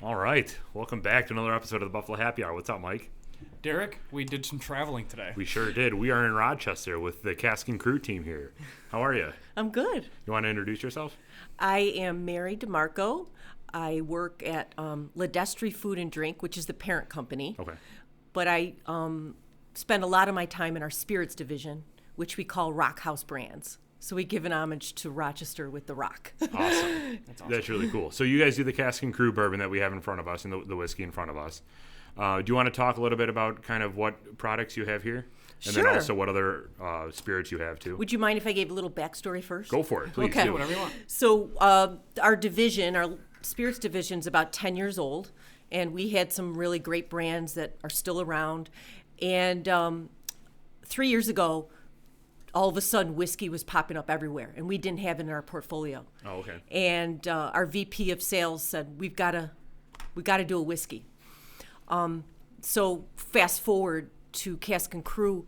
All right. Welcome back to another episode of the Buffalo Happy Hour. What's up, Mike? Derek, we did some traveling today. We sure did. We are in Rochester with the Cask and Crew team here. How are you? I'm good. You want to introduce yourself? I am Mary DeMarco. I work at Ledestri Food and Drink, which is the parent company. Okay. But I spend a lot of my time in our spirits division, which we call Rock House Brands. So we give an homage to Rochester with the rock. Awesome. That's really cool. So you guys do the Cask and Crew bourbon that we have in front of us and the whiskey in front of us. Do you want to talk a little bit about kind of what products you have here? And Sure. then also what other spirits you have too? Would you mind if I gave a little backstory first? Go for it, please. Okay. do. Whatever you want. So our division, our spirits division, is about 10 years old, and we had some really great brands that are still around. And 3 years ago, all of a sudden, whiskey was popping up everywhere, and we didn't have it in our portfolio. Oh, okay. And our VP of sales said, we got to do a whiskey. So fast forward to Cask and Crew,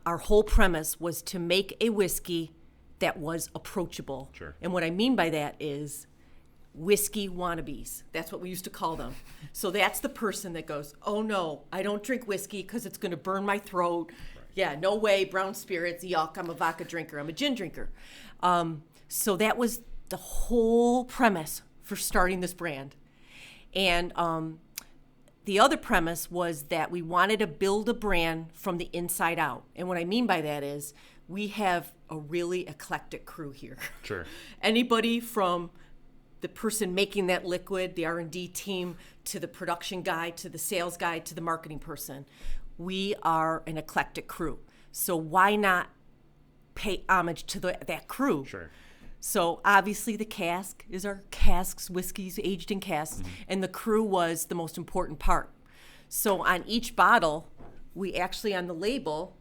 our whole premise was to make a whiskey that was approachable. Sure. And what I mean by that is whiskey wannabes. That's what we used to call them. So that's the person that goes, oh no, I don't drink whiskey because it's going to burn my throat. Yeah, no way, brown spirits, yuck, I'm a vodka drinker, I'm a gin drinker. So that was the whole premise for starting this brand. And the other premise was that we wanted to build a brand from the inside out. And what I mean by that is we have a really eclectic crew here. Sure. Anybody from the person making that liquid, the R&D team, to the production guy, to the sales guy, to the marketing person. We are an eclectic crew. So why not pay homage to that crew? Sure. So obviously the cask is our casks, whiskeys aged in casks, and the crew was the most important part. So on each bottle, we actually on the label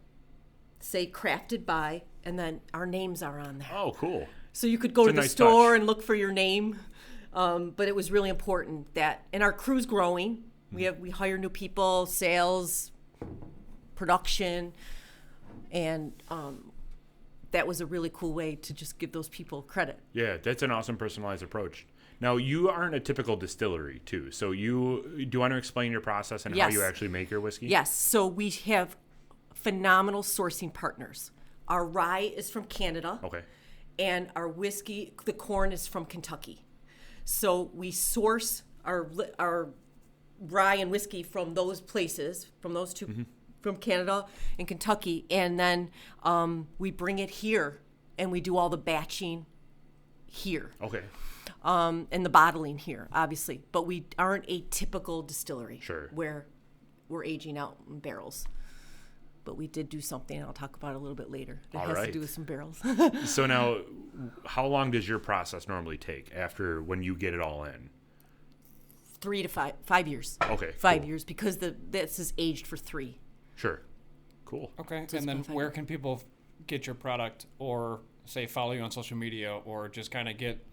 say crafted by, and then our names are on there. Oh, cool. So you could go to the nice store touch. and look for your name. But it was really important that, and our crew's growing. We hire new people, sales, production, and that was a really cool way to just give those people credit. Yeah, that's an awesome personalized approach. Now, you aren't a typical distillery, too. So do you want to explain your process and how Yes. you actually make your whiskey? Yes, so we have phenomenal sourcing partners. Our rye is from Canada. Okay. And our whiskey, the corn, is from Kentucky. So we source our rye and whiskey from those places, from those two, from Canada and Kentucky, and then we bring it here, and we do all the batching here, Okay. and the bottling here, obviously. But we aren't a typical distillery, Sure. where we're aging out in barrels. But we did do something I'll talk about a little bit later that All has to right. do with some barrels. So now, how long does your process normally take after when you get it all in? 3 to 5 years. Okay. 5 cool. years, because this is aged for 3. Sure. Cool. Okay, Just and then been where fine. can people get your product or, say, follow you on social media or just kind of get,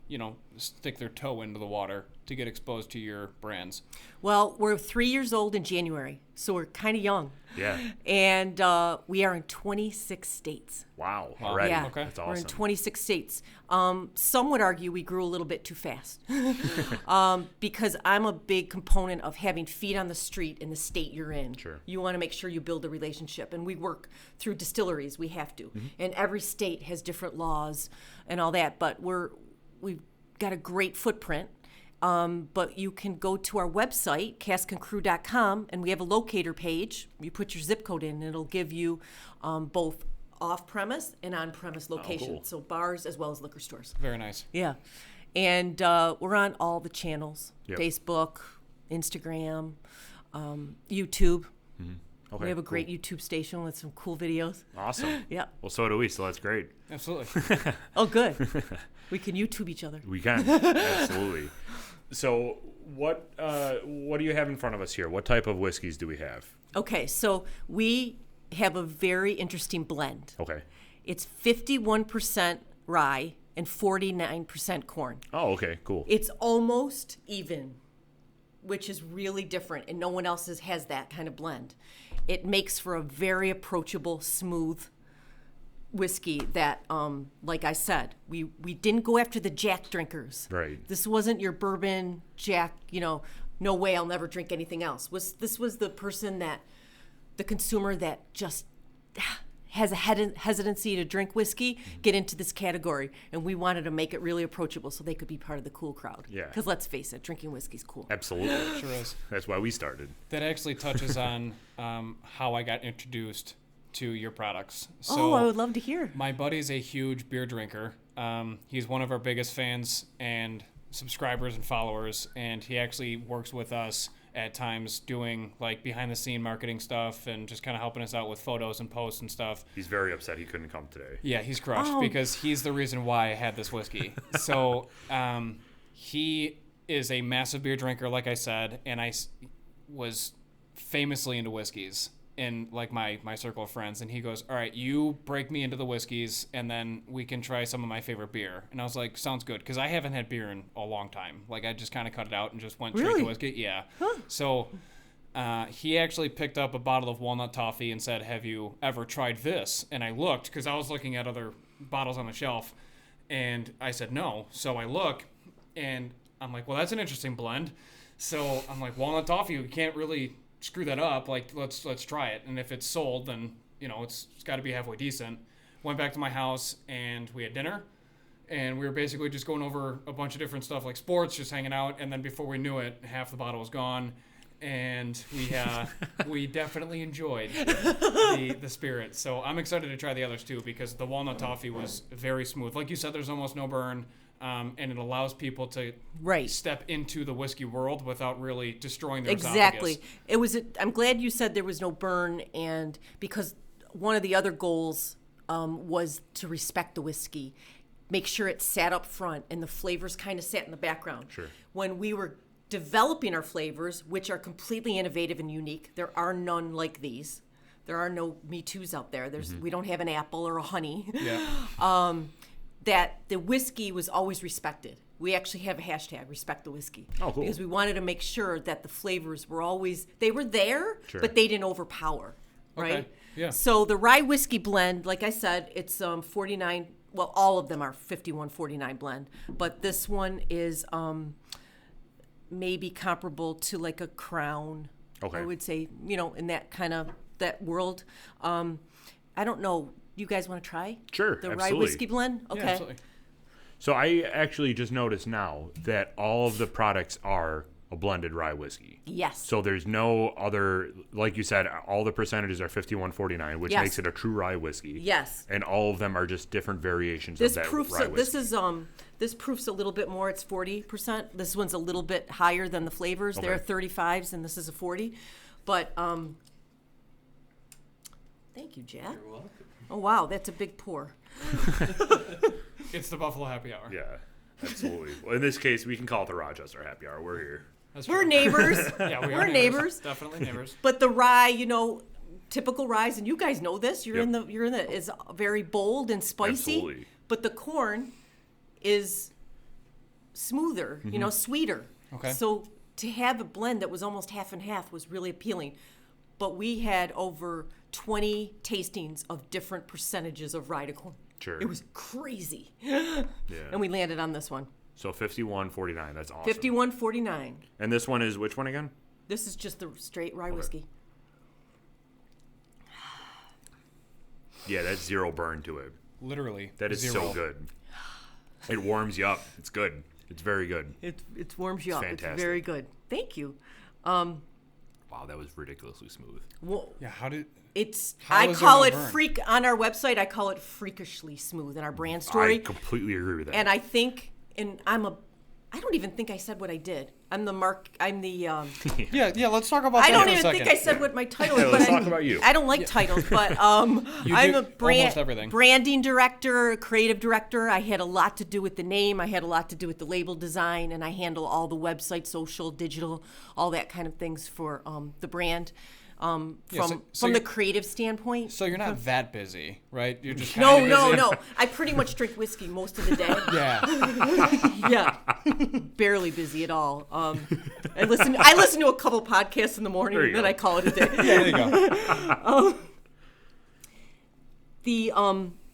stick their toe into the water to get exposed to your brands? Well, we're 3 years old in January, so we're kind of young. Yeah. And we are in 26 states. Wow. Wow. Already. Yeah, Okay. That's we're in awesome. 26 states. Some would argue we grew a little bit too fast because I'm a big component of having feet on the street in the state you're in. Sure. You want to make sure you build a relationship, and we work through distilleries. We have to, and every state has different laws and all that. But we've got a great footprint. But you can go to our website, caskandcrew.com, and we have a locator page. You put your zip code in, and it'll give you both off-premise and on-premise locations. cool. So bars as well as liquor stores. Very nice. Yeah. And we're on all the channels, Yep. Facebook, Instagram, YouTube. Okay. We have a cool. great YouTube station with some cool videos. Awesome. Yeah. Well, so do we, so that's great. Absolutely. Oh, good. We can YouTube each other. We can. Absolutely. So what do you have in front of us here? What type of whiskeys do we have? Okay, so we have a very interesting blend. Okay. It's 51% rye and 49% corn. Oh, okay. Cool. It's almost even, which is really different, and no one else has that kind of blend. It makes for a very approachable, smooth whiskey that, like I said, we didn't go after the Jack drinkers. Right. This wasn't your bourbon Jack, no way, I'll never drink anything else. This was the person that, the consumer that just has a hesitancy to drink whiskey, get into this category. And we wanted to make it really approachable so they could be part of the cool crowd. Yeah. Because let's face it, drinking whiskey's cool. Absolutely. Sure is. That's why we started. That actually touches on how I got introduced to your products. Oh, I would love to hear. My buddy's a huge beer drinker. He's one of our biggest fans and subscribers and followers, and he actually works with us at times doing like behind the scene marketing stuff and just kind of helping us out with photos and posts and stuff. He's very upset he couldn't come today. Yeah, he's crushed because he's the reason why I had this whiskey. So he is a massive beer drinker, like I said, and I was famously into whiskeys in like my circle of friends. And he goes, all right, you break me into the whiskeys and then we can try some of my favorite beer. And I was like, sounds good, because I haven't had beer in a long time. Like I just kind of cut it out and just went straight to whiskey. Yeah. Huh. So he actually picked up a bottle of Walnut Toffee and said, have you ever tried this? And I looked, because I was looking at other bottles on the shelf, and I said no. So I look and I'm like, well, that's an interesting blend. So I'm like, Walnut Toffee, we can't really screw that up. Like, let's try it. And if it's sold, then, you know, it's got to be halfway decent. Went back to my house and we had dinner. And we were basically just going over a bunch of different stuff like sports, just hanging out. And then before we knew it, half the bottle was gone. And we definitely enjoyed the spirit. So I'm excited to try the others too, because the Walnut Toffee was very smooth. Like you said, there's almost no burn. And it allows people to step into the whiskey world without really destroying their esophagus. Exactly. I'm glad you said there was no burn, and because one of the other goals was to respect the whiskey, make sure it sat up front and the flavors kind of sat in the background. Sure. When we were developing our flavors, which are completely innovative and unique, there are none like these. There are no Me Too's out there. We don't have an apple or a honey. Yeah. That the whiskey was always respected. We actually have a hashtag, respect the whiskey. Oh, cool. Because we wanted to make sure that the flavors were always, they were there, Sure. but they didn't overpower, right? Okay. Yeah. So the Rye Whiskey blend, like I said, it's 49, well, all of them are 51.49 blend, but this one is maybe comparable to like a Crown. Okay. I would say, you know, in that kind of, that world. I don't know. You guys want to try? Sure, The absolutely. Rye Whiskey blend? Okay. Yeah, absolutely. So I actually just noticed now that all of the products are a blended rye whiskey. Yes. So there's no other, like you said, all the percentages are 51.49, which Yes. makes it a true rye whiskey. Yes. And all of them are just different variations This of that proofs rye whiskey. this proof's a little bit more. It's 40%. This one's a little bit higher than the flavors. They're Okay. 35s and this is a 40. But thank you, Jack. You're welcome. Oh wow, that's a big pour. It's the Buffalo Happy Hour. Yeah, absolutely. Well, in this case, we can call it the Rochester Happy Hour. We're here. That's We're true. neighbors. Yeah, we are We're neighbors. Definitely neighbors. But the rye, you know, typical rye, and you guys know this. You're Yep. in the is very bold and spicy. Absolutely. But the corn is smoother, you know, sweeter. Okay. So to have a blend that was almost half and half was really appealing. But we had over 20 tastings of different percentages of rye to corn. Sure. It was crazy. Yeah. And we landed on this one. So 51.49. That's awesome. 51.49. And this one is which one again? This is just the straight rye whiskey. Yeah, that's zero burn to it. Literally. That is zero. so good. It warms you up. It's good. It's very good. It warms you up. fantastic. It's very good. Thank you. Wow, that was ridiculously smooth. Well, Yeah, how did... it's How I is call there it no burn? freak on our website. I call it freakishly smooth in our brand I story. completely agree with that. And I think, and I don't even think I said what I did. I'm the Yeah, let's talk about I that don't for a even second. think I said what my title is. Yeah, but let's I, talk about you. I don't like titles, but I'm do a almost everything. branding director, creative director. I had a lot to do with the name. I had a lot to do with the label design, and I handle all the website, social, digital, all that kind of things for the brand. From so the you're- creative standpoint. So you're not that busy, right? You're just No, kinda no, busy. no. I pretty much drink whiskey most of the day. Yeah. Yeah, barely busy at all. I listen to a couple podcasts in the morning, There you and then go. I call it a day. Yeah, there you go. The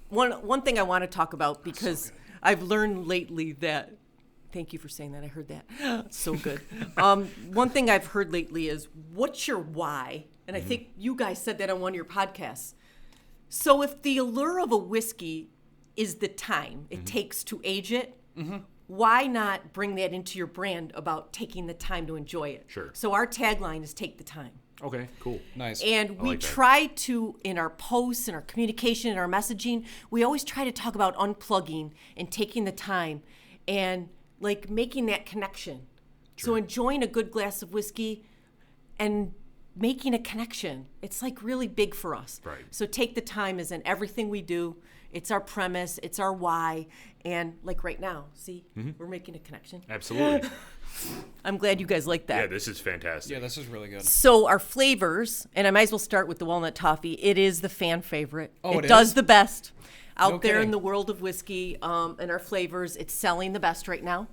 one thing I want to talk about, because I've learned lately that Thank you for saying that. I heard that. So good. One thing I've heard lately is, what's your why? And I think you guys said that on one of your podcasts. So if the allure of a whiskey is the time it takes to age it, why not bring that into your brand about taking the time to enjoy it? Sure. So our tagline is take the time. Okay, cool. Nice. And we like that. try to, in our posts and our communication and our messaging, we always try to talk about unplugging and taking the time and like making that connection. So enjoying a good glass of whiskey and making a connection. It's like really big for us. Right. So take the time is in everything we do. It's our premise. It's our why. And like right now, see, we're making a connection. Absolutely. I'm glad you guys like that. Yeah, this is fantastic. Yeah, this is really good. So our flavors, and I might as well start with the Walnut Toffee. It is the fan favorite. Oh, it it does is? the best out No there kidding. in the world of whiskey and our flavors. It's selling the best right now.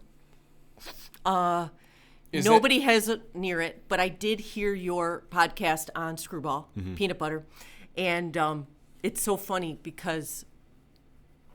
Nobody has it near it, but I did hear your podcast on Screwball, peanut butter, and it's so funny because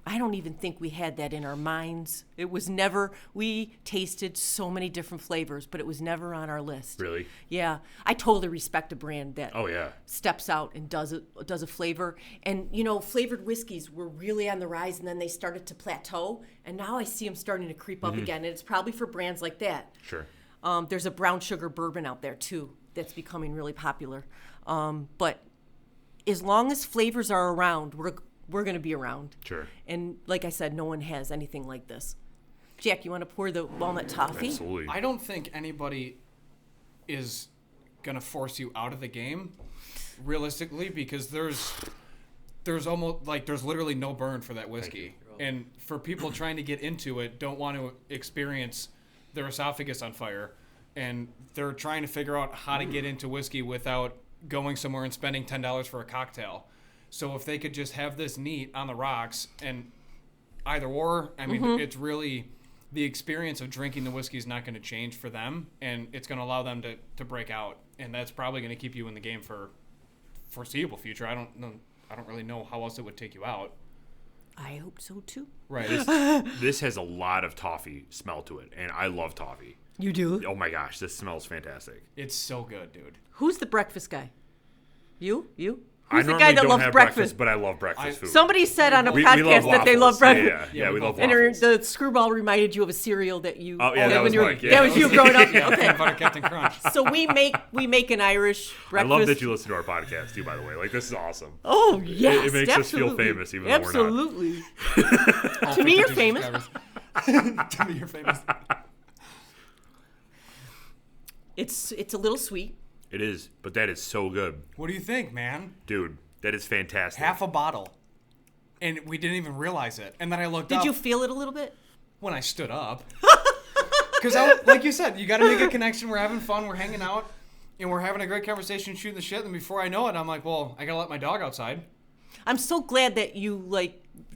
I don't even think we had that in our minds. It was never, we tasted so many different flavors, but it was never on our list. Really? Yeah. I totally respect a brand that Oh, yeah. steps out and does a flavor. And, you know, flavored whiskeys were really on the rise, and then they started to plateau, and now I see them starting to creep up again, and it's probably for brands like that. Sure. There's a brown sugar bourbon out there, too, that's becoming really popular. But as long as flavors are around, we're going to be around. Sure. And like I said, no one has anything like this. Jack, you want to pour the Walnut Toffee? Absolutely. I don't think anybody is going to force you out of the game, realistically, because there's almost, like, there's literally no burn for that whiskey. And for people trying to get into it, don't want to experience their esophagus on fire, and they're trying to figure out how to get into whiskey without going somewhere and spending $10 for a cocktail. So if they could just have this neat on the rocks, and either or, I mean, it's really, the experience of drinking the whiskey is not going to change for them, and it's going to allow them to break out, and that's probably going to keep you in the game for foreseeable future. I don't really know how else it would take you out. I hope so, too. Right. This has a lot of toffee smell to it, and I love toffee. You do? Oh my gosh, this smells fantastic. It's so good, dude. Who's the breakfast guy? You? I Who's the normally guy that don't loves have breakfast? but I love breakfast food. Somebody said on a We podcast love that they love waffles. breakfast. Yeah, we love And waffles. the Screwball reminded you of a cereal that you. Oh, yeah, that when was you were- Mike, yeah. That was you growing up. Yeah, Okay. peanut butter Captain Crunch. So we make an Irish I breakfast. love that you listen to our podcast too, by the way. Like, this is awesome. Oh yes, It makes us feel absolutely. famous, even though we're not. Absolutely. To me, you're famous. To me, you're famous. It's a little sweet. It is, but that is so good. What do you think, man? Dude, that is fantastic. Half a bottle. And we didn't even realize it. And then I looked up Did you feel it a little bit? when I stood up. Because, like you said, you got to make a connection. We're having fun. We're hanging out. And we're having a great conversation, shooting the shit. And before I know it, I'm like, well, I got to let my dog outside. I'm so glad that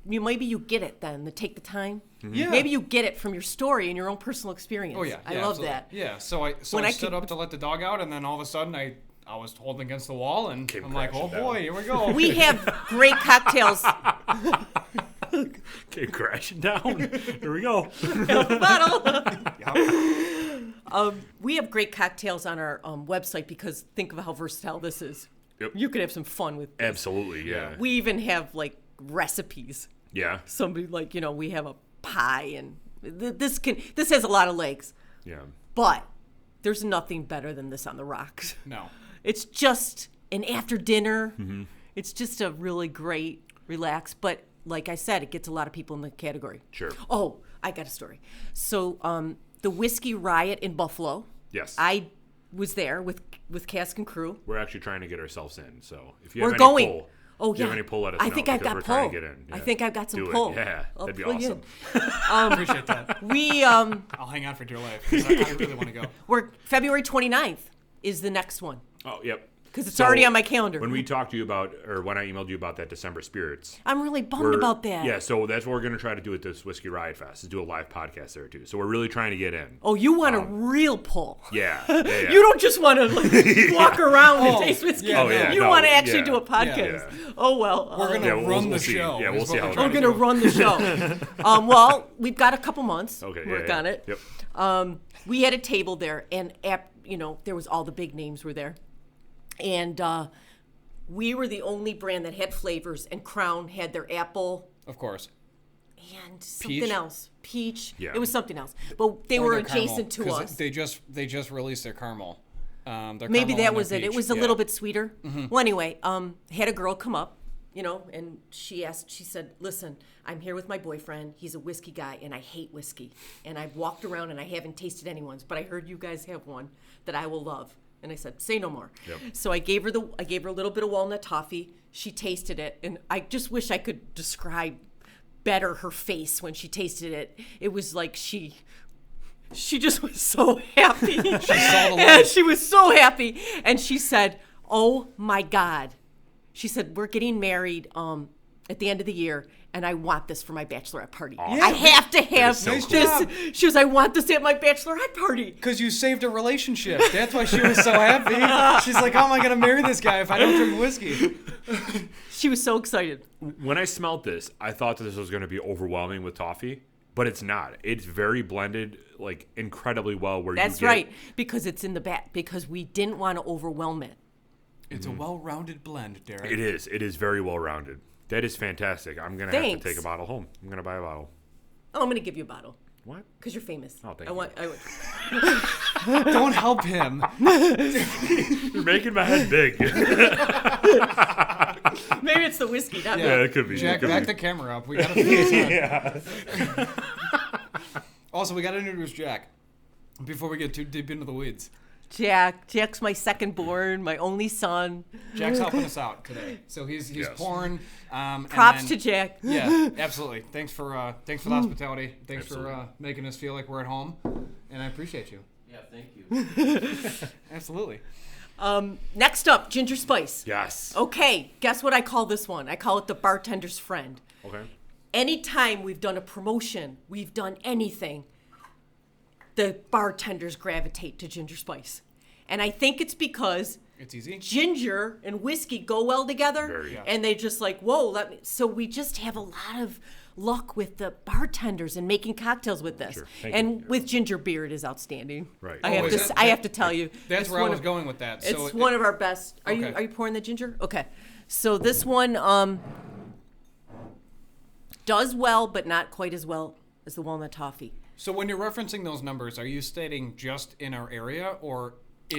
maybe you get it then, to take the time. Yeah. Maybe you get it from your story and your own personal experience. Oh, yeah. I Yeah, love absolutely. that. Yeah. So I When I stood could- up to let the dog out. And then all of a sudden, I was holding against the wall. And Came I'm like, oh, crashing down. boy, here we go. We have great cocktails. Okay, crashing down. Here we go. We have great cocktails on our website because think of how versatile this is. Yep. You could have some fun with this. Absolutely, yeah. We even have like recipes. Yeah, Somebody like, we have a pie and this has a lot of legs. yeah. But there's nothing better than this on the rocks. No. It's just an after dinner. Mm-hmm. It's just a really great relax. But like I said, it gets a lot of people in the category. Sure. Oh, I got a story. So the Whiskey Riot in Buffalo. Yes. I was there with Cask and crew. We're actually trying to get ourselves in, so if you We're have any going. pull, Oh, if you yeah. have any pull, let us I know, think I've because got we're trying pull. to get in. I Yeah. think I've got some Do it. pull. Yeah, I'll that'd be pull you awesome. Appreciate that. We I'll hang on for dear life because I really want to go. we're February 29th is the next one. Oh, yep. because it's So, already on my calendar. When we talked to you about, or when I emailed you about that December Spirits, I'm really bummed about that. Yeah, so that's what we're going to try to do at this Whiskey Riot Fest, is do a live podcast there too. So we're really trying to get in. Oh, you want a real pull. Yeah. You don't just want to walk around and taste whiskey. yeah, no. You want to actually do a podcast. Yeah. Oh, well. We're going to run the see. show. Yeah, we'll see how it We're goes. going to run the show. Well, we've got a couple months to work on it. Yep. We had a table there, and there was all the big names were there. And we were the only brand that had flavors, and Crown had their apple. Of course. And something Peach? else. Peach. Yeah. It was something else. But they Or were their caramel, adjacent to 'cause us. They just released their caramel. Their Maybe caramel that and was their it. It peach. was a Yeah. little bit sweeter. Well, anyway, had a girl come up, and she said, listen, I'm here with my boyfriend. He's a whiskey guy, and I hate whiskey. And I've walked around, and I haven't tasted anyone's, but I heard you guys have one that I will love. And I said, say no more. Yep. So I gave her a little bit of walnut toffee. She tasted it, and I just wish I could describe better her face when she tasted it. It was like she just was so happy. And she was so happy. And she said, oh my God. She said, we're getting married at the end of the year, and I want this for my bachelorette party. Awesome. I have to have so this. cool. She was, I want this at my bachelorette party. Because you saved a relationship. That's why she was so happy. She's like, how am I going to marry this guy if I don't drink whiskey? She was so excited. When I smelled this, I thought that this was going to be overwhelming with toffee, but it's not. It's very blended, like incredibly well. That's right, because it's in the back, because we didn't want to overwhelm it. It's a well-rounded blend, Derek. It is. It is very well rounded. That is fantastic. I'm going to have to take a bottle home. I'm going to buy a bottle. Oh, I'm going to give you a bottle. What? Because you're famous. Oh, thank you. Don't help him. You're making my head big. Maybe it's the whiskey, not me. Yeah, it could be. Jack, it could back be. the camera up. We got to yeah. Also, we got to introduce Jack before we get too deep into the weeds. Jack's my second born, my only son. Jack's helping us out today, so he's Yes. pouring. Props to Jack. Yeah, absolutely. Thanks for the hospitality. Thanks Absolutely. for making us feel like we're at home, and I appreciate you. Yeah, thank you. Absolutely. Next up, ginger spice. Yes. Okay, guess what I call this one? I call it the bartender's friend. Okay. Anytime we've done a promotion, we've done anything, the bartenders gravitate to ginger spice. And I think it's because It's easy. ginger and whiskey go well together. Very. Yeah. And they just like, whoa, so we just have a lot of luck with the bartenders and making cocktails with this. Sure. Thank And you. with ginger beer, it is outstanding. Right. I have is to, that- I have to tell you. That's it's where I one was of- going with that. So It's one of our best. Are Okay. you pouring the ginger? Okay. So this one does well, but not quite as well as the walnut toffee. So when you're referencing those numbers, are you stating just in our area or in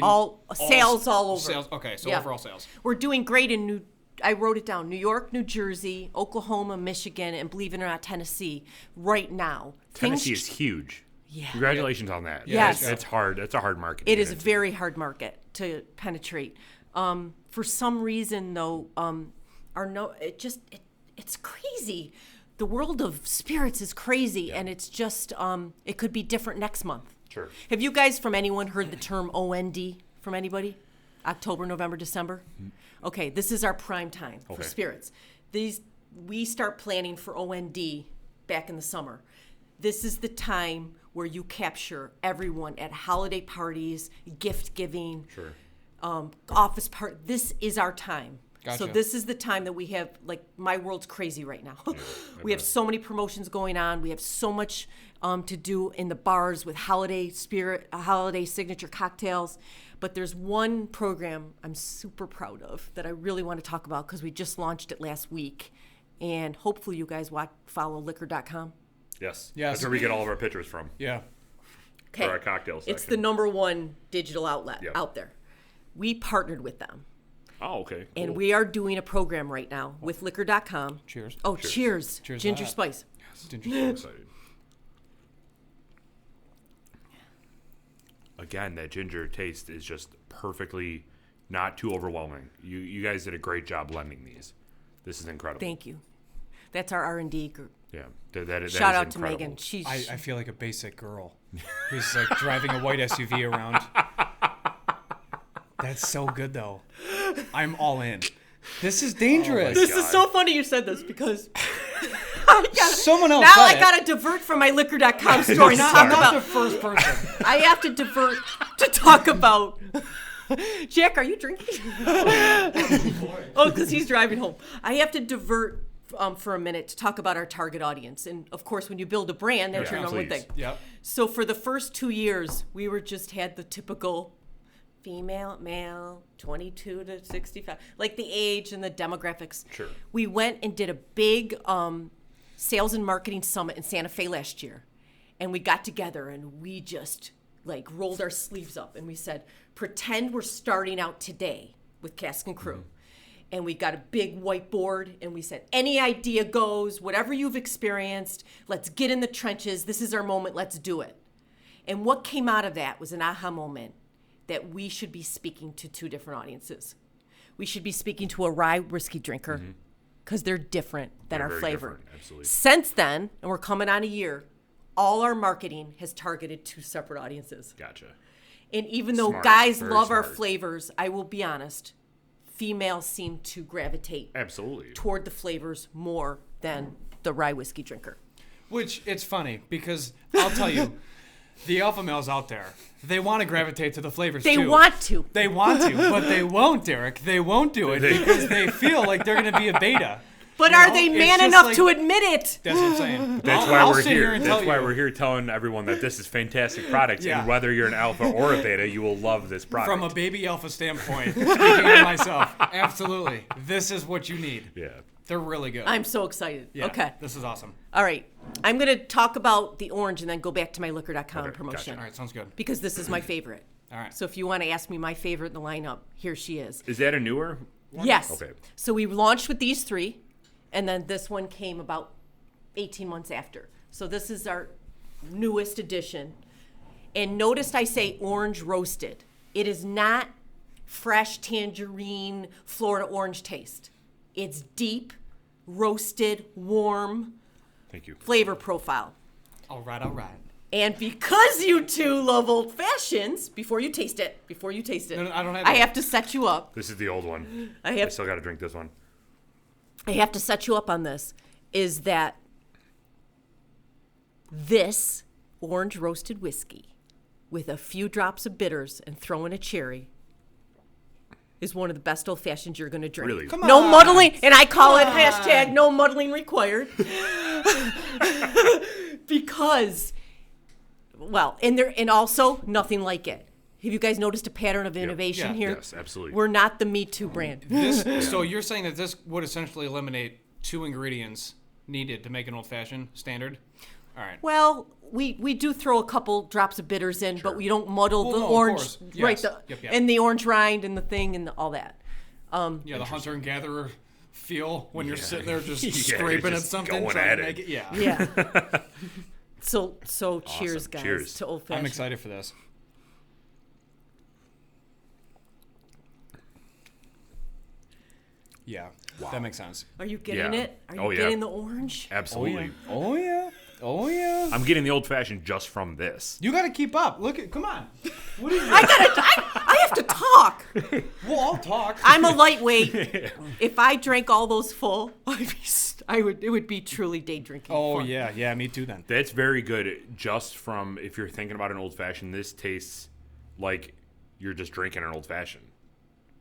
Sales all over. Sales. Okay, so Yeah. overall sales. We're doing great in I wrote it down, New York, New Jersey, Oklahoma, Michigan, and believe it or not, Tennessee right now. Tennessee is huge. Yeah. Congratulations on that. Yes. It's hard. That's a hard market. It to is get a into. very hard market to penetrate. For some reason, though, it's crazy. The world of spirits is crazy, and it's just it could be different next month. Sure. Have you guys from anyone heard the term OND from anybody? October, November, December? Okay, this is our prime time for Okay. spirits. We start planning for OND back in the summer. This is the time where you capture everyone at holiday parties, gift giving, Sure. office part. This is our time. So Gotcha. this is the time that we have, like, my world's crazy right now. We have so many promotions going on. We have so much to do in the bars with holiday signature cocktails. But there's one program I'm super proud of that I really want to talk about because we just launched it last week. And hopefully you guys follow liquor.com. Yes. Yes. That's where we get all of our pictures from. Yeah. Okay. For our cocktail It's section. the number one digital outlet Yep. out there. We partnered with them. Oh, okay. And Cool. we are doing a program right now with liquor.com. Cheers. Oh, cheers. Cheers to Ginger that. spice. Ginger I'm excited. Again, that ginger taste is just perfectly not too overwhelming. You guys did a great job blending these. This is incredible. Thank you. That's our R&D group. Yeah. That is Shout out to incredible. Megan. She's I feel like a basic girl who's like driving a white SUV around. That's so good though. I'm all in. This is dangerous. This is so funny you said this because Someone else now said I it. gotta divert from my liquor.com story to I'm talk not about. the first person. I have to divert to talk about. Jack, are you drinking? Oh, because he's driving home. I have to divert for a minute to talk about our target audience, and of course, when you build a brand, that's your number one thing. Yep. So for the first 2 years, we were just had the typical female, male, 22 to 65, like the age and the demographics. Sure. We went and did a big sales and marketing summit in Santa Fe last year, and we got together and we just like rolled our sleeves up and we said, pretend we're starting out today with Cask and Crew. And we got a big whiteboard and we said, any idea goes, whatever you've experienced, let's get in the trenches. This is our moment. Let's do it. And what came out of that was an aha moment that we should be speaking to two different audiences. We should be speaking to a rye whiskey drinker because they're different than They're our very flavor. different, absolutely. Since then, and we're coming on a year, all our marketing has targeted two separate audiences. Gotcha. And even though Smart, guys very love our smart. flavors, I will be honest, females seem to gravitate Absolutely. toward the flavors more than the rye whiskey drinker. Which, it's funny, because I'll tell you, the alpha males out there, they want to gravitate to the flavors They too. want to. They want to, but they won't, Derek. They won't do it because they feel like they're going to be a beta. But You are know, they it's man just enough like- to admit it? That's what I'm saying. That's I'll- why I'll we're sit here. and That's tell why you. we're here telling everyone that this is fantastic product, Yeah. and whether you're an alpha or a beta, you will love this product. From a baby alpha standpoint, speaking of myself, absolutely. This is what you need. yeah. They're really good. I'm so excited. Yeah, Okay. This is awesome. All right. I'm going to talk about the orange and then go back to my liquor.com Okay, promotion. All right, sounds good. Because this is my favorite. All right. So if you want to ask me my favorite in the lineup, here she is. Is that a newer one? Yes. Okay. So we launched with these three, and then this one came about 18 months after. So this is our newest edition. And notice I say orange roasted. It is not fresh tangerine Florida orange taste. It's deep, roasted, warm Thank you. flavor profile. All right, all right. And because you two love old fashions, before you taste it, No, I don't have I that. have to set you up. This is the old one. I I have still got to drink this one. I have to set you up on this, is that this orange roasted whiskey with a few drops of bitters and throw in a cherry is one of the best old fashions you're going to drink. Really? Come No on. muddling, and I call it Come hashtag no muddling required. Because, well, and also nothing like it. Have you guys noticed a pattern of innovation Yeah. here? Yes, absolutely. We're not the Me Too brand. So you're saying that this would essentially eliminate 2 ingredients needed to make an old fashioned standard? All right. Well, we do throw a couple drops of bitters in, but we don't muddle Well, the no, of orange, course. right? Yes. Yep. And the orange rind and the thing and all that. Yeah, the hunter and gatherer feel when you're sitting there just Yeah, scraping you're at just something, going trying at to it. make it. Yeah. Yeah. So cheers, Awesome. guys, Cheers. to old fashioned. I'm excited for this. Yeah, that makes sense. Are you getting Yeah. it? Are you Oh, yeah. getting the orange? Absolutely. Oh yeah. Oh yeah. I'm getting the old fashioned just from this. You got to keep up. Look at, come on. What is I have to talk. We'll all talk. I'm a lightweight. If I drank all those full, it would be truly day drinking. Oh fun. yeah, me too then. That's very good. Just from, if you're thinking about an old fashioned, this tastes like you're just drinking an old fashioned.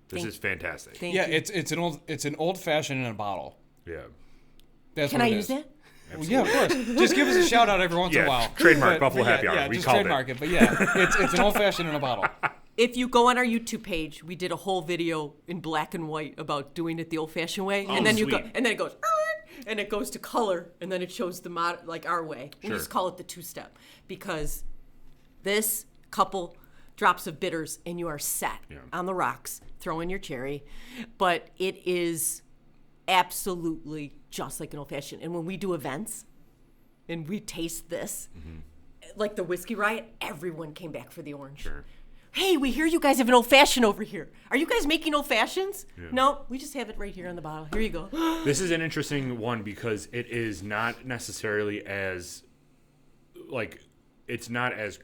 This is fantastic. Thank Yeah, you. it's an old fashioned in a bottle. Yeah. That's Can what I it use is. that? Well, yeah, of course. Just give us a shout out every once in a Yeah, while. trademark Buffalo Happy Hour. Yeah, We just called it. trademark it. But yeah, it's an old fashioned in a bottle. If you go on our YouTube page, we did a whole video in black and white about doing it the old-fashioned way, and then you go, sweet. and then it goes, and it goes to color, and then it shows the like our way. We Sure. just call it the two-step because this couple drops of bitters and you are set on the rocks. Throw in your cherry, but it is absolutely just like an old-fashioned. And when we do events, and we taste this, like the Whiskey Riot, everyone came back for the orange. Sure. Hey, we hear you guys have an old fashioned over here. Are you guys making old fashions? No, we just have it right here on the bottle. Here you go. This is an interesting one because it is not necessarily as, it's not as,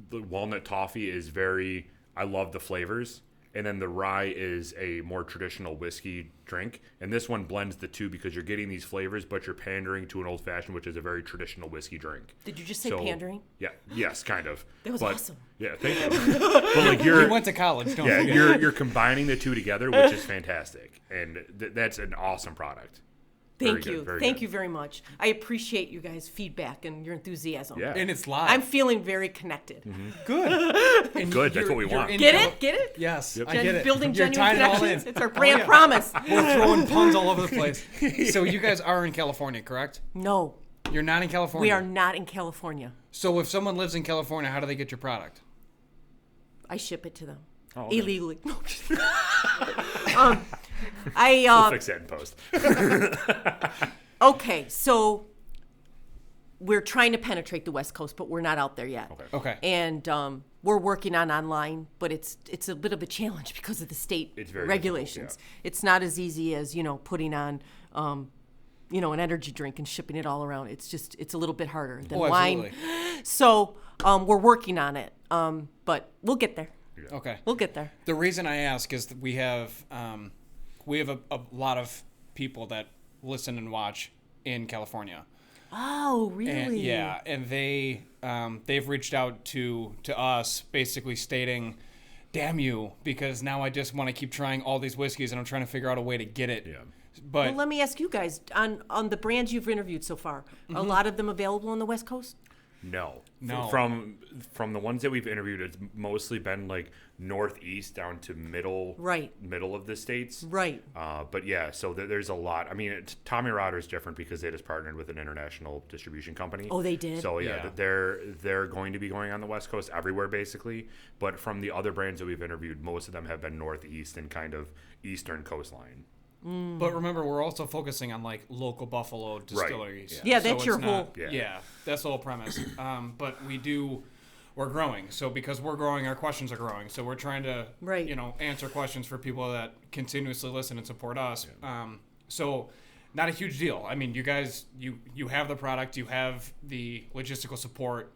the Walnut Toffee is very, I love the flavors. and then the rye is a more traditional whiskey drink. And this one blends the two because you're getting these flavors, but you're pandering to an old fashioned, which is a very traditional whiskey drink. Did you just say pandering? Yeah. Yes, kind of. That was awesome. Yeah, thank you. But like You went to college, don't you? you're combining the two together, which is fantastic, and that's an awesome product. Thank you very much. I appreciate you guys' feedback and your enthusiasm. Yeah, And it's live. I'm feeling very connected. Good. And Good, that's what we want. Get it? Get it? Yes, Yep. I get it. Building You're genuine tying it all connections. in. It's our brand yeah. promise. We're throwing puns all over the place. So you guys are in California, correct? No, You're not in California? we are not in California. So if someone lives in California, how do they get your product? I ship it to them. Oh, okay. Illegally. No, I'm just- We'll fix that in post. Okay, so we're trying to penetrate the West Coast, but we're not out there yet. Okay. And we're working on online, but it's a bit of a challenge because of the state It's very regulations. difficult, It's not as easy as putting on an energy drink and shipping it all around. It's a little bit harder than wine. Absolutely. So we're working on it, but we'll get there. Okay. We'll get there. The reason I ask is that we have a lot of people that listen and watch in California. Oh, really? And, yeah, and they've reached out to us basically stating, "Damn you!" Because now I just want to keep trying all these whiskeys and I'm trying to figure out a way to get it. Yeah. But Well, let me ask you guys on the brands you've interviewed so far. A lot of them available on the West Coast? No. No. From the ones that we've interviewed, it's mostly been like northeast down to middle of the states. Right. But yeah, so there's a lot. I mean, Tommy Rotter is different because they just partnered with an international distribution company. Oh, they did? So yeah, Yeah. they're going to be going on the West Coast everywhere basically. But from the other brands that we've interviewed, most of them have been northeast and kind of eastern coastline. But remember, we're also focusing on like local Buffalo distilleries. Yeah, that's So your it's whole- not- Yeah, that's the whole premise. But we're growing. So because we're growing, our questions are growing. So we're trying to, Right. answer questions for people that continuously listen and support us. So not a huge deal. I mean, you guys, you have the product, you have the logistical support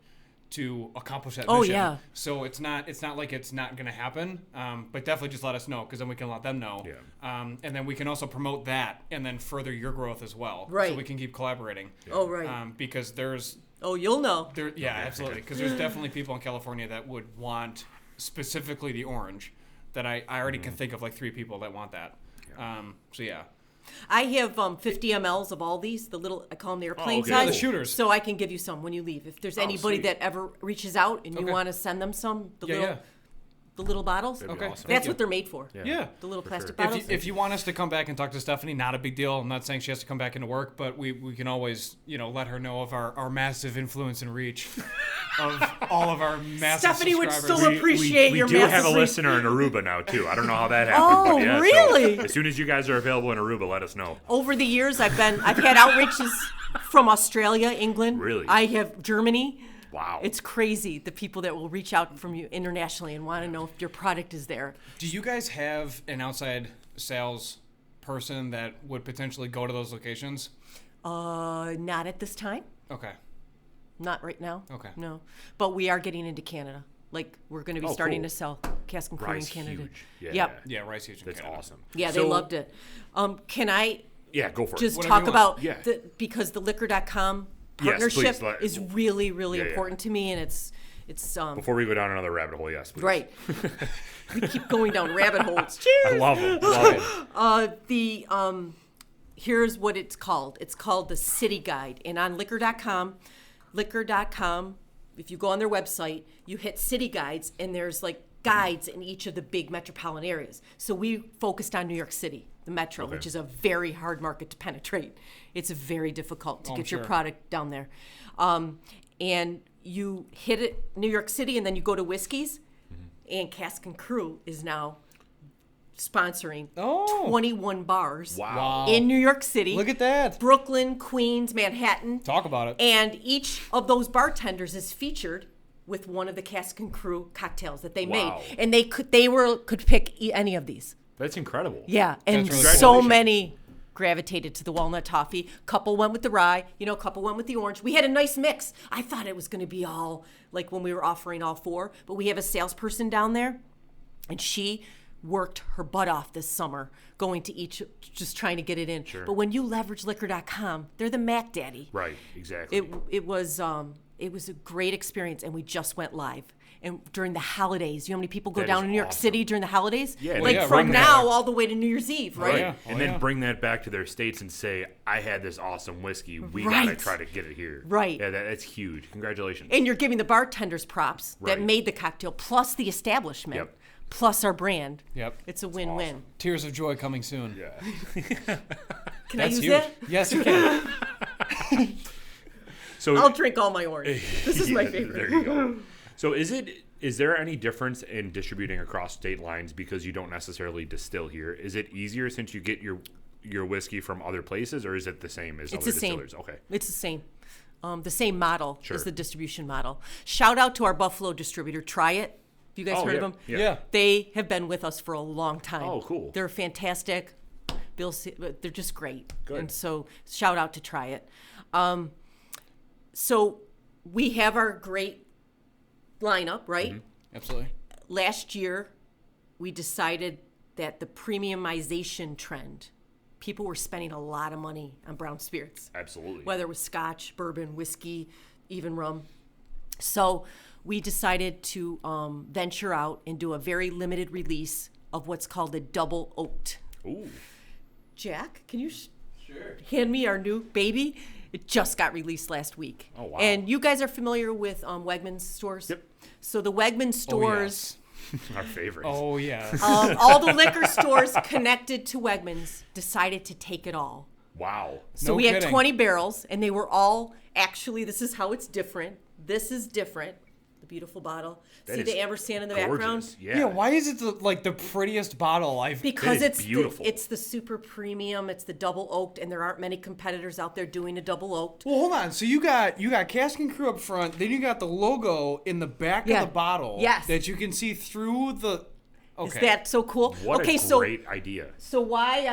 to accomplish that Oh, mission. yeah. So it's not like it's not going to happen, but definitely just let us know because then we can let them know. Yeah. And then we can also promote that and then further your growth as well. Right. So we can keep collaborating. Oh, right. Because You'll know. yeah, absolutely. Because there's definitely people in California that would want specifically the orange. That I already can think of like 3 people that want that. So yeah. I have 50 mLs of all these, the little, I call them the airplane okay. size. Oh, the shooters. So I can give you some when you leave. If there's anybody sweet. that ever reaches out and you Okay. want to send them some, Yeah. the little bottles, That'd be Okay. awesome. that's Thank what they're made for. Yeah. The little For plastic sure. bottles. If you want us to come back and talk to Stephanie, not a big deal. I'm not saying she has to come back into work, but we can always, let her know of our massive influence and reach of all of our massive Stephanie would subscribers. so appreciate we your do have massive a reach. listener in Aruba now too. I don't know how that happened. Oh, but yeah, so really? as soon as you guys are available in Aruba, let us know. Over the years, I've had outreaches from Australia, England. Really? I have Germany. Wow. It's crazy, the people that will reach out from you internationally and want to know if your product is there. Do you guys have an outside sales person that would potentially go to those locations? Not at this time. Okay. Not right now. Okay. No. But we are getting into Canada. Like, we're going to be Oh, starting cool. to sell Cask and Crew in Rice Canada. huge. Yeah. Yep. Yeah, Rice Huge in That's Canada. awesome. Yeah, they So- loved it. Can I Yeah, go for just it. Whatever talk you want. about Yeah. because the liquor.com Yes, partnership please, is really, really Yeah, yeah. important to me, and it's Before we go down another rabbit hole, yes, please. right. We keep going down rabbit holes. I love them. Love them. Here's what it's called. It's called the City Guide. And on liquor.com, if you go on their website, you hit City Guides, and there's like guides in each of the big metropolitan areas. So we focused on New York City, the metro, which is a very hard market to penetrate. It's very difficult to I'm get your sure. product down there. And you hit it, New York City, and then you go to Whiskies, and Cask and Crew is now sponsoring 21 bars Wow. in New York City. Look at that. Brooklyn, Queens, Manhattan. Talk about it. And each of those bartenders is featured with one of the Cask and Crew cocktails that they Wow. made. And they could pick any of these. That's incredible. Yeah, and That's really so cool. Congratulations. many gravitated to the Walnut Toffee. Couple went with the rye, couple went with the orange. We had a nice mix. I thought it was going to be all like when we were offering all 4, but we have a salesperson down there, and she worked her butt off this summer going to each, just trying to get it in. Sure. But when you leverage liquor.com, they're the Mac Daddy. Right, exactly. It was a great experience, and we just went live. And during the holidays, you know how many people go That down is to New York awesome. City during the holidays? Yeah, like yeah, from right. now all the way to New Year's Eve, right? Right. yeah. And Oh, then yeah. bring that back to their states and say, I had this awesome whiskey. We got to Right. try to get it here. Right. Yeah, that's huge. Congratulations. And you're giving the bartenders props Right. that made the cocktail, plus the establishment, Yep. plus our brand. Yep. It's a win-win. Tears of joy coming soon. Yeah. Can That's I use huge. that? Yes, you can. So I'll drink all my orange. This is my Yeah, favorite. There you go. So is there any difference in distributing across state lines because you don't necessarily distill here? Is it easier since you get your whiskey from other places, or is it the same as It's other the same. distillers? Okay. It's the same. The same model Sure. is the distribution model. Shout out to our Buffalo distributor. Try it. Have you guys Oh, heard yeah, of them? yeah. Yeah. They have been with us for a long time. Oh, cool. They're fantastic. They're just great. Good. And so shout out to Try It. So we have our great lineup, right? Mm-hmm. Absolutely. Last year, we decided that the premiumization trend, people were spending a lot of money on brown spirits, Absolutely. whether it was scotch, bourbon, whiskey, even rum. So we decided to venture out and do a very limited release of what's called a double oaked. Ooh. Jack, can you hand me our new baby? It just got released last week. Oh, wow. And you guys are familiar with Wegmans stores? Yep. So the Wegmans stores, Our favorite. Oh, yes. all the liquor stores connected to Wegmans decided to take it all. Wow. So No we had kidding. 20 barrels, and they were all actually, this is how it's different. This is different. The beautiful bottle. That See is the ampersand in the gorgeous. background? Yeah. Why is it the prettiest bottle I've... Because That is it's beautiful. it's the super premium, it's the double oaked, and there aren't many competitors out there doing a double oaked. Well, hold on. So you got Cask and Crew up front, then you got the logo in the back Yeah. of the bottle. Yes. That you can see through the... Okay. Is that so cool? What okay, a great idea. so why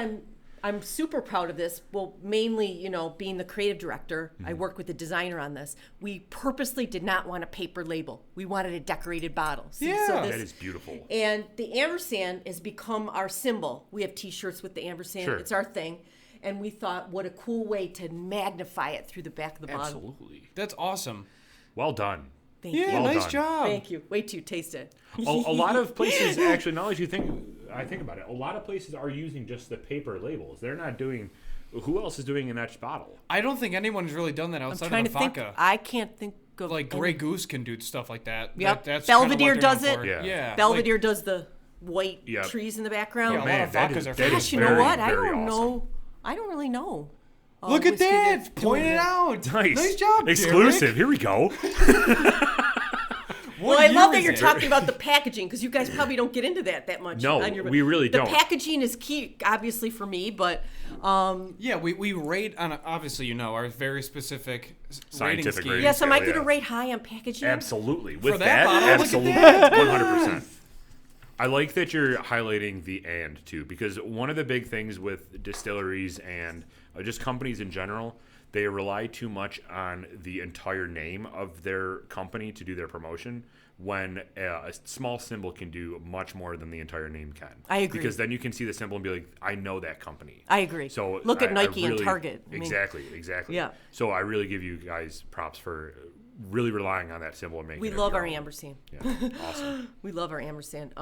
I'm super proud of this. Well, mainly, being the creative director, I worked with the designer on this. We purposely did not want a paper label. We wanted a decorated bottle. See, Yeah. That is beautiful. And the ampersand has become our symbol. We have T-shirts with the ampersand. Sure. It's our thing. And we thought, what a cool way to magnify it through the back of the bottle. Absolutely. That's awesome. Well done. Thank Yeah, you. Well nice done. job. Thank you. Wait till you taste it. A lot of places, actually, now that I think about it, a lot of places are using just the paper labels. They're not doing. Who else is doing an etched bottle? I don't think anyone's really done that I'm outside trying of to the think. vodka. I can't think of Like any- Grey Goose can do stuff like that. Yep. That's kinda what Belvedere they're does known it. for. Yeah. Yeah. Belvedere does the white Yep. trees in the background. Yeah, a lot Man, of that vodkas is- are that is Gosh, you know very, what? I very don't awesome. know. I don't really know. Look at whiskey that. that's Point doing it out. Nice. Nice job, Exclusive. Here we go. Well, I love that year you're is it? talking about the packaging because you guys probably don't get into that much. No, on your, we really the don't. The packaging is key, obviously, for me, but Yeah, we rate on, obviously, our very specific rating Scientific scheme. rating. yes, am I scale, going to yeah. rate high on packaging? Absolutely. With that bottle, look at absolutely. that. 100%. I like that you're highlighting the and too, because one of the big things with distilleries and just companies in general, they rely too much on the entire name of their company to do their promotion, when a small symbol can do much more than the entire name can. I agree. Because then you can see the symbol and be like, I know that company. I agree. So Look at I Nike and really- Target. I mean, Exactly. Yeah. So I really give you guys props for really relying on that symbol and making we it love your our own. ampersand. Yeah. Awesome. We love our ampersand.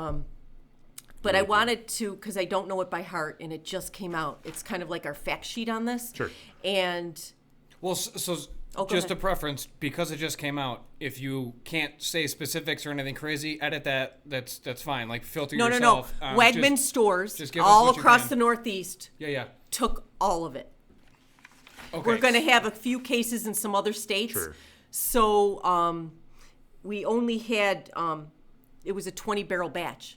But I wanted to, because I don't know it by heart, and it just came out. It's kind of like our fact sheet on this. Sure. And Well, so Oh, go just ahead. a preference, because it just came out, if you can't say specifics or anything crazy, edit that. That's fine. Like, filter no. yourself. Wegmans stores just give us all what you across can. the Northeast Yeah. took all of it. Okay. We're going to have a few cases in some other states. Sure. So we only had, it was a 20-barrel batch.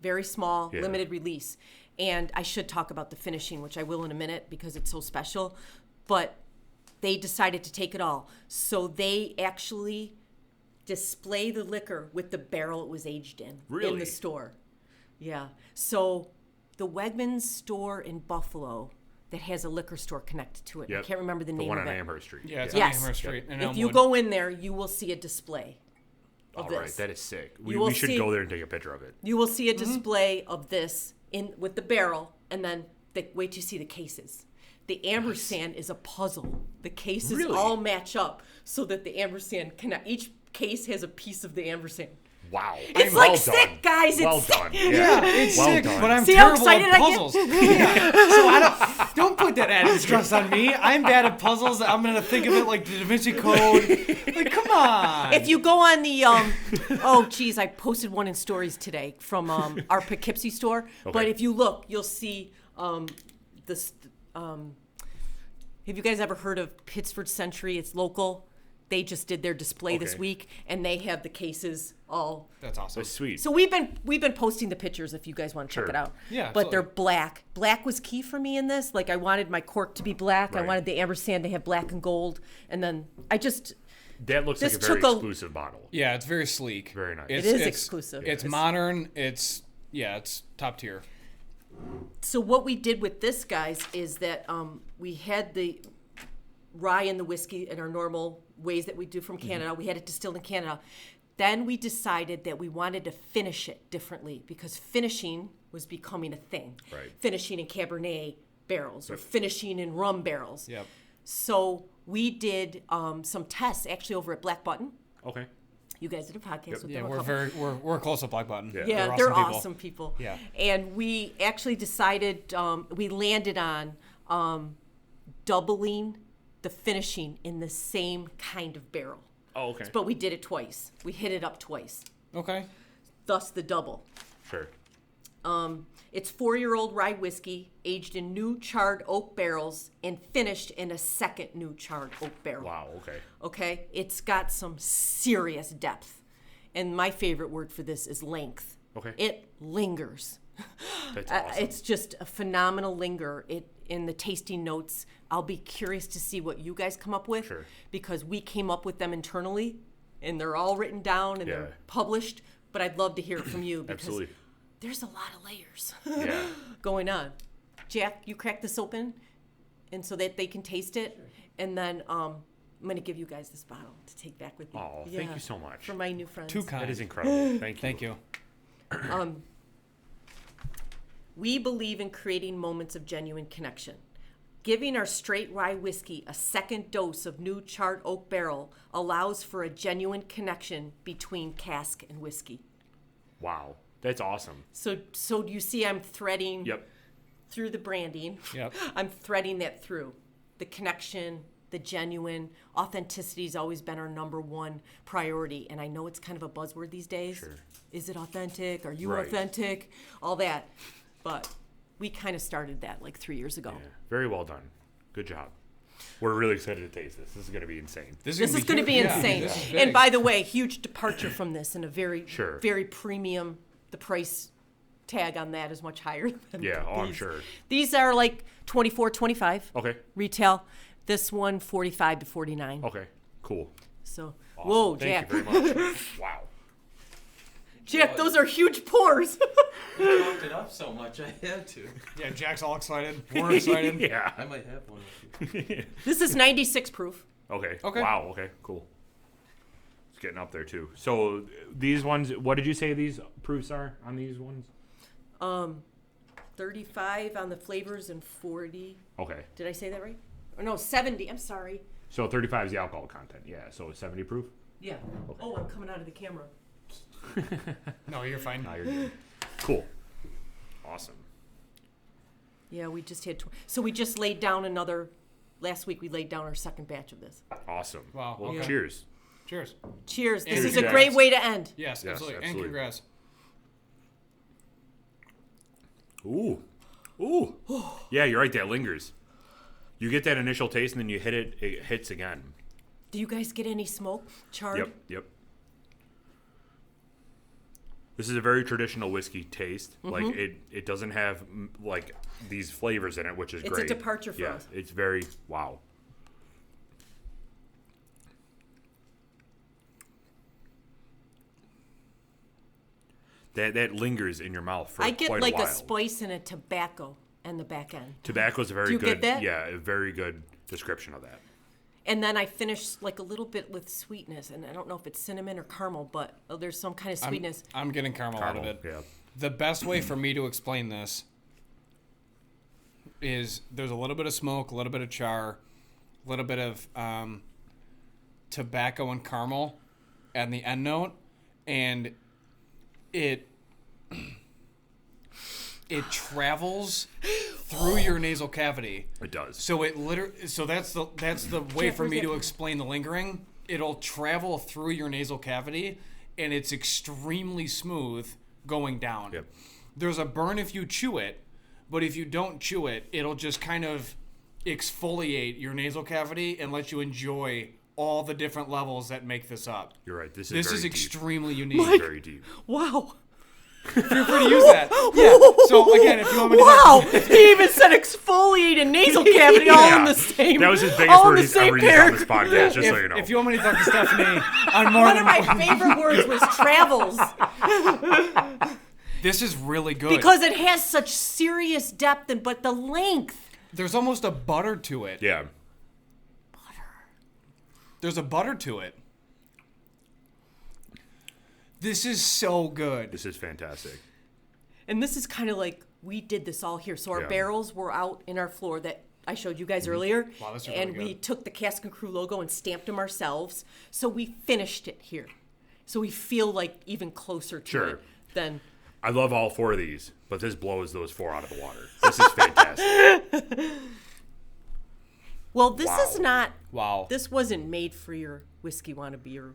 Very small, Yeah. limited release. And I should talk about the finishing, which I will in a minute because it's so special. But they decided to take it all. So they actually display the liquor with the barrel it was aged in Really? the store. Yeah. So the Wegmans store in Buffalo that has a liquor store connected to it. Yep. I can't remember the name one of on it. Amherst Street. Yeah, it's Yes. on Amherst Street in If you Elmwood. go in there, you will see a display. of All this. right, that is sick. You will We should see- go there and take a picture of it. You will see a display of this in with the barrel, and then wait till you see the cases. The ampersand is a puzzle. The cases Really? all match up so that the ampersand each case has a piece of the ampersand. Wow. It's well like sick, guys. Well It's sick. done. Yeah, it's well sick, done. but I'm See how terrible excited at I get? puzzles. Yeah. So I don't put that added stress on me. I'm bad at puzzles. I'm gonna think of it like the Da Vinci Code. Like, come on. If you go on the oh geez, I posted one in stories today from our Poughkeepsie store. Okay. But if you look, you'll see this. Have you guys ever heard of Pittsford Century? It's local. They just did their display this Okay. week, and they have the cases all. That's awesome. That's sweet. So we've been posting the pictures if you guys want to check Sure. it out. Yeah, But they're absolutely. black. Black was key for me in this. Like I wanted my cork to be black. I Right. wanted the ampersand to have black and gold, and then That looks like This a very took a- exclusive bottle. Yeah, it's very sleek. Very nice. It is exclusive. It's modern. It's top tier. So what we did with this, guys, is that we had the rye and the whiskey in our normal ways that we do from Canada. We had it distilled in Canada. Then we decided that we wanted to finish it differently because finishing was becoming a thing. Right. Finishing in Cabernet barrels or finishing in rum barrels. Yep. So we did some tests actually over at Black Button. Okay. You guys did a podcast with Yeah, them. we're close to Black Button. Yeah. Yeah, they're awesome people. Yeah. And we actually decided, we landed on doubling the finishing in the same kind of barrel. Oh, okay. But we did it twice. We hit it up twice. Okay. Thus the double. Sure. It's 4-year-old rye whiskey aged in new charred oak barrels and finished in a second new charred oak barrel. Wow. Okay. Okay? It's got some serious depth. And my favorite word for this is length. Okay. It lingers. That's awesome. It's just a phenomenal linger. In the tasting notes, I'll be curious to see what you guys come up with Sure. because we came up with them internally, and they're all written down and Yeah. they're published. But I'd love to hear it from you because Absolutely. there's a lot of layers Yeah. going on. Jack, you crack this open, and so that they can taste it, and then I'm gonna give you guys this bottle to take back with you. Oh, thank you so much. For my new friends. Too kind. That is incredible. Thank you. Thank you. We believe in creating moments of genuine connection. Giving our straight rye whiskey a second dose of new charred oak barrel allows for a genuine connection between cask and whiskey. Wow. That's awesome. So you see I'm threading Yep. through the branding. Yep. I'm threading that through. The connection, the genuine, authenticity has always been our number one priority. And I know it's kind of a buzzword these days. Sure. Is it authentic? Are you Right. authentic? All that. But we kind of started that like 3 years ago. Yeah. Very well done. Good job. We're really excited to taste this. This is going to be insane. This is going to be huge. Yeah, insane. this is And big. by the way, huge departure from this and a very, Sure. very premium. The price tag on that is much higher than Yeah. Oh, I'm these. sure. These are like $24, $25 Okay. retail. This one, $45 to $49. Okay. Cool. So, Awesome. whoa, Thank Jack. you very much. Wow. Jack, those are huge pours. You talked it up so much, I had to. Yeah, Jack's all excited. We're excited. Yeah. I might have one of you. This is 96 proof. Okay. Okay. Wow. Okay. Cool. It's getting up there too. So these ones, what did you say these proofs are on these ones? 35 on the flavors and 40. Okay. Did I say that right? Or no, 70. I'm sorry. So 35 is the alcohol content. Yeah. So 70 proof. Yeah. Oh, I'm coming out of the camera. No, you're fine. Now you're good. Cool. Awesome. Yeah, we just had. So we just laid down another. Last week we laid down our second batch of this. Awesome. Wow, Well, okay. cheers. Cheers. Cheers. This Cheers, is a guys. great way to end. Yes, Yes, absolutely. And absolutely. congrats. Ooh. Ooh. Yeah, you're right. That lingers. You get that initial taste and then you hit it. It hits again. Do you guys get any smoke? Charred? Yep. Yep. This is a very traditional whiskey taste. Like it doesn't have like these flavors in it, which is It's great. a departure for yeah, us. it's very wow. That lingers in your mouth for I get quite like a while. a spice and a tobacco and the back end. Tobacco is a very Do you good. get that? Yeah, a very good description of that. And then I finish like a little bit with sweetness, and I don't know if it's cinnamon or caramel, but there's some kind of sweetness. I'm getting caramel out of it. Yeah. The best way for me to explain this is there's a little bit of smoke, a little bit of char, a little bit of tobacco and caramel at the end note, and it travels through your nasal cavity. It does. So that's the way for me to explain the lingering. It'll travel through your nasal cavity, and it's extremely smooth going down. Yep. There's a burn if you chew it, but if you don't chew it, it'll just kind of exfoliate your nasal cavity and let you enjoy all the different levels that make this up. You're right. This This very is deep. extremely unique. This is very deep. Wow. Feel free to use that. Yeah. So again, if you want me to Wow. He even said exfoliate and nasal cavity all in the same. That was his biggest all in word the he's same ever used on this paragraph. podcast, just so you know. If you want me to talk to Stephanie on more One than of my favorite words was travels this is really good because it has such serious depth, but the length. there's almost a butter to it. Yeah. There's a butter to it. This is so good. This is fantastic. And this is kind of like we did this all here. So our Yeah. barrels were out in our floor that I showed you guys earlier. Wow, that's really and good. we took the Cask and Crew logo and stamped them ourselves. So we finished it here. So we feel like even closer to Sure. it than. I love all 4 of these, but this blows those 4 out of the water. This is fantastic. Well, this Wow. is not. Wow. This wasn't made for your whiskey wannabe or.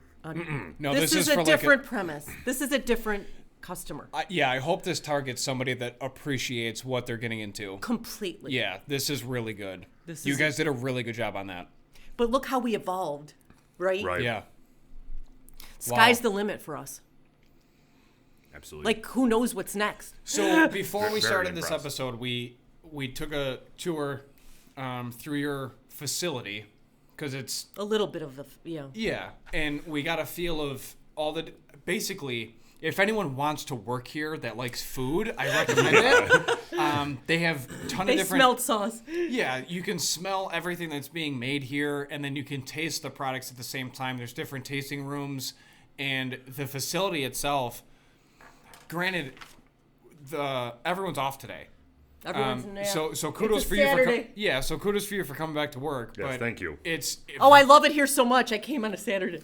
No, this is for a like different premise. This is a different customer. yeah, I hope this targets somebody that appreciates what they're getting into. Completely. Yeah, this is really good. This You is- guys did a really good job on that. But look how we evolved, right? Right. Yeah. Sky's Wow. the limit for us. Absolutely. Like, who knows what's next? So before we Very started this impressed. episode, we took a tour through your facility because it's A little bit of yeah, and we got a feel of all the basically. If anyone wants to work here that likes food, I recommend it. They have a ton They of different. smelled sauce. Yeah, you can smell everything that's being made here, and then you can taste the products at the same time. There's different tasting rooms, and the facility itself. Granted, everyone's off today. Everyone's in there. So kudos It's a for you Saturday. so kudos for you for coming back to work. Yes, but thank you. Oh, I love it here so much. I came on a Saturday.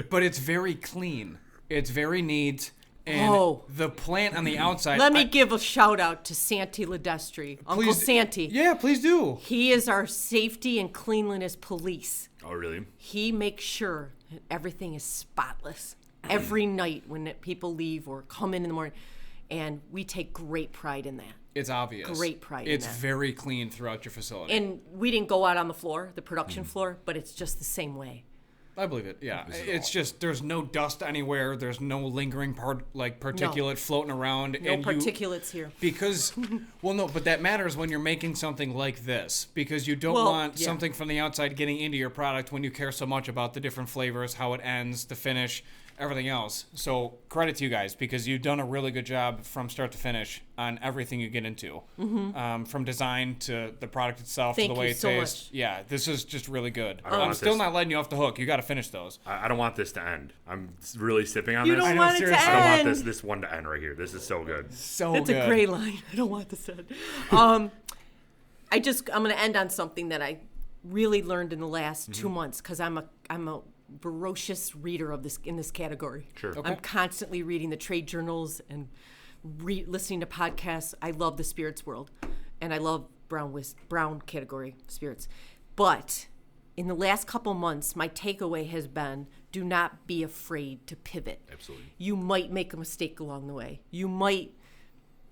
but it's very clean. It's very neat. And Oh. the plant on the outside. Let me give a shout out to Santi Ledestri, Uncle Please- Santi. Yeah, please do. He is our safety and cleanliness police. Oh, really? He makes sure that everything is spotless every night when people leave or come in the morning. And we take great pride in that. It's obvious. Great pride in It's that. very clean throughout your facility. And we didn't go out on the floor, the production floor, but it's just the same way. I believe it. Yeah, This is it's awesome. just there's no dust anywhere. There's no lingering particulate floating around. No and particulates here. because well, no, but that matters when you're making something like this because you don't Well, want yeah. something from the outside getting into your product when you care so much about the different flavors, how it ends, the finish, everything else. So credit to you guys because you've done a really good job from start to finish on everything you get into, from design to the product itself Thank to the way you it so tastes. much. Yeah, this is just really good. I don't I'm want still this- not letting you off the hook. You got to finish those. I don't want this to end. I'm really sipping on You this. don't know, want it to seriously. I don't want end. this one to end right here. This is so good. So That's good. a great line. I don't want this to end. I'm going to end on something that I really learned in the last 2 months because I'm a voracious reader of this in this category. Sure. Okay. I'm constantly reading the trade journals and listening to podcasts. I love the spirits world, and I love brown category spirits. But in the last couple months, my takeaway has been: do not be afraid to pivot. Absolutely. You might make a mistake along the way. You might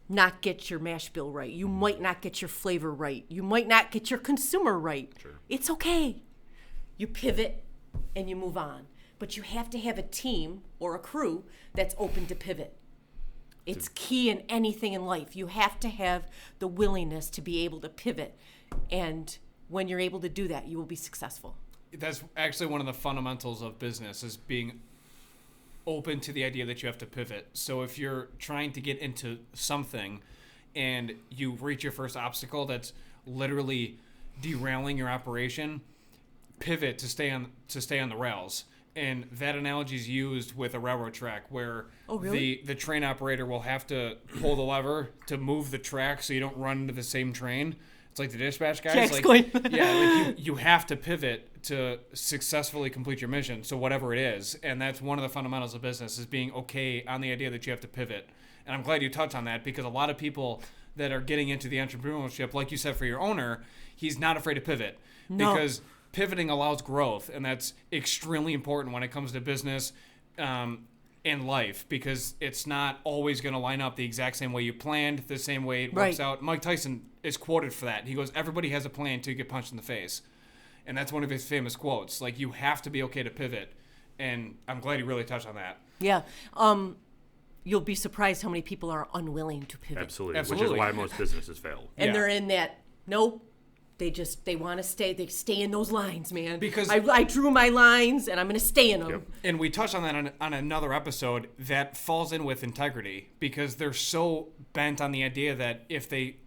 not get your mash bill right. You might not get your flavor right. You might not get your consumer right. Sure. It's okay. You pivot and you move on. But you have to have a team or a crew that's open to pivot. It's key in anything in life. You have to have the willingness to be able to pivot. And when you're able to do that, you will be successful. That's actually one of the fundamentals of business is being open to the idea that you have to pivot. So if you're trying to get into something and you reach your first obstacle that's literally derailing your operation, pivot to stay on the rails. And that analogy is used with a railroad track where the train operator will have to pull the lever to move the track so you don't run into the same train. It's like the dispatch guys. You have to pivot to successfully complete your mission. So whatever it is, and that's one of the fundamentals of business is being okay on the idea that you have to pivot. And I'm glad you touched on that because a lot of people that are getting into the entrepreneurship, like you said, for your owner, he's not afraid to pivot because pivoting allows growth, and that's extremely important when it comes to business and life because it's not always going to line up the exact same way you planned, the same way it works out. Mike Tyson is quoted for that. He goes, everybody has a plan until you get punched in the face. And that's one of his famous quotes. Like, you have to be okay to pivot. And I'm glad you really touched on that. Yeah. You'll be surprised how many people are unwilling to pivot. Absolutely. Which is why most businesses fail. And they're in that, nope. They want to stay. They stay in those lines, man. Because I drew my lines, and I'm going to stay in them. Yep. And we touched on that on another episode that falls in with integrity because they're so bent on the idea that if they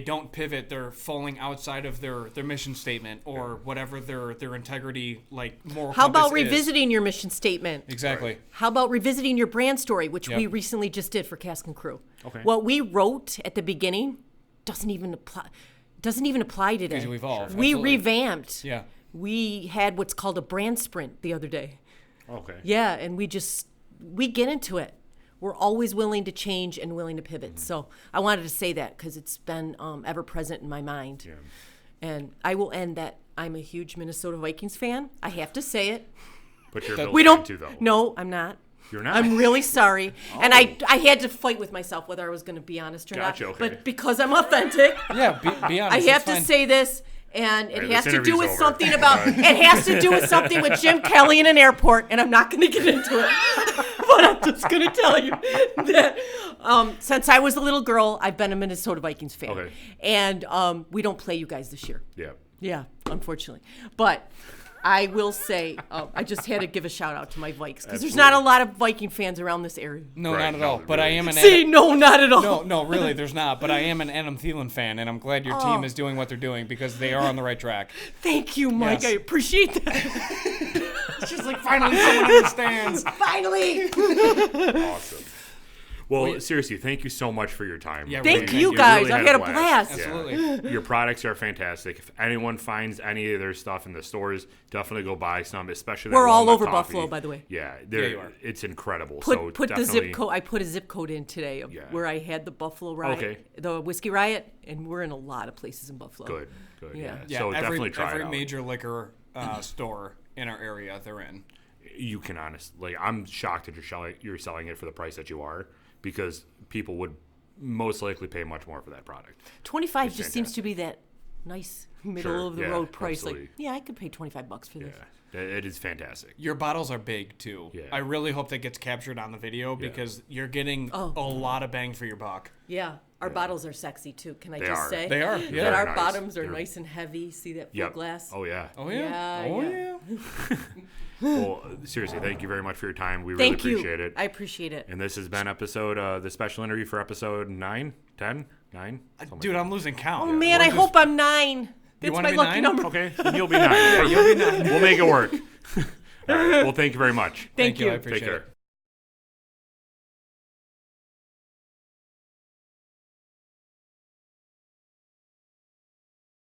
don't pivot, they're falling outside of their mission statement or whatever their integrity moral. How about compass is. revisiting your mission statement? Exactly. Right. How about revisiting your brand story, which we recently just did for Cask and Crew? Okay. What we wrote at the beginning doesn't even apply today. Because you evolve. We Absolutely. revamped. Yeah. We had what's called a brand sprint the other day. Okay. Yeah, and we get into it. We're always willing to change and willing to pivot. Mm-hmm. So I wanted to say that because it's been ever present in my mind. Yeah. And I will end that I'm a huge Minnesota Vikings fan. I have to say it. But you're a Bills We fan don't. too, though. No, I'm not. You're not? I'm really sorry. And I had to fight with myself whether I was going to be honest or Gotcha, not. okay. But because I'm authentic, Yeah, be honest. I have it's to fine. say this. And it Right, has this to do interview's with over. something about it has to do with something with Jim Kelly in an airport, and I'm not going to get into it. But I'm just going to tell you that since I was a little girl, I've been a Minnesota Vikings fan. Okay. And we don't play you guys this year. Yeah. Yeah, unfortunately. But I will say, I just had to give a shout out to my Vikes because there's not a lot of Viking fans around this area. No, Right, not at no, all. But really. I am an See, no, not at all. No, really, there's not. But I am an Adam Thielen fan, and I'm glad your team is doing what they're doing because they are on the right track. Thank you, Mike. Yes. I appreciate that. It's just like finally someone understands. Finally. Awesome. Well, seriously, thank you so much for your time. Yeah, Thank really, you You guys. really I've had a blast. Yeah. Absolutely. Your products are fantastic. If anyone finds any of their stuff in the stores, definitely go buy some, especially that We're all Walnut over Toffee. Buffalo, by the way. Yeah, you are. It's incredible. Put the definitely, zip code. I put a zip code in today of where I had the Buffalo riot, the whiskey riot, and we're in a lot of places in Buffalo. Good. Yeah. Yeah, So definitely every try it out. major liquor store in our area they're in. You can honestly, I'm shocked that you're selling it for the price that you are, because people would most likely pay much more for that product. 25 just seems to be that nice middle of the road price. absolutely. Like, yeah, I could pay $25 for this. Yeah, it is fantastic. Your bottles are big too. Yeah. I really hope that gets captured on the video because you're getting a lot of bang for your buck. Yeah, our bottles are sexy too. Can I They just are. say? They are. That Yeah. our nice. bottoms are They're- nice and heavy. See that full Yep. glass? Oh yeah. Oh yeah. Oh yeah. Well, seriously, thank you very much for your time. We really Thank you. appreciate it. I appreciate it. And this has been the special interview for episode 9, 10, 9. Dude, I'm losing count. Oh man, I hope I'm 9. That's wanna my be lucky 9? number. Okay, then you'll be 9. You'll be 9. We'll make it work. All right. Well, thank you very much. Thank you. I Take appreciate care. it.